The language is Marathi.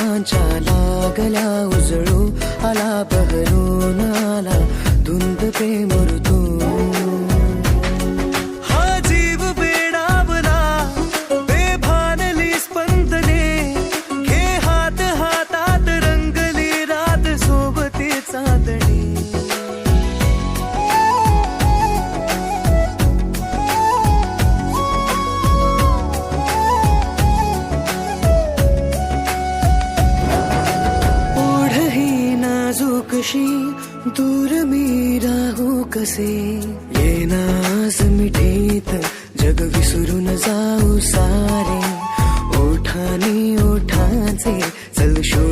फुलांच्या लागल्या उजळू, आला बहरून आला धुंद प्रेम ऋतू. हा जीव बेडावला बेभानली स्पंदने, घे हात हातात रंगली रात सोबती चांदणी. नाजूकशी दूर मी राहू कसे, येना आज मिठीत जग विसरून जाऊ सारे. ओठानी ओठांचे चल शोध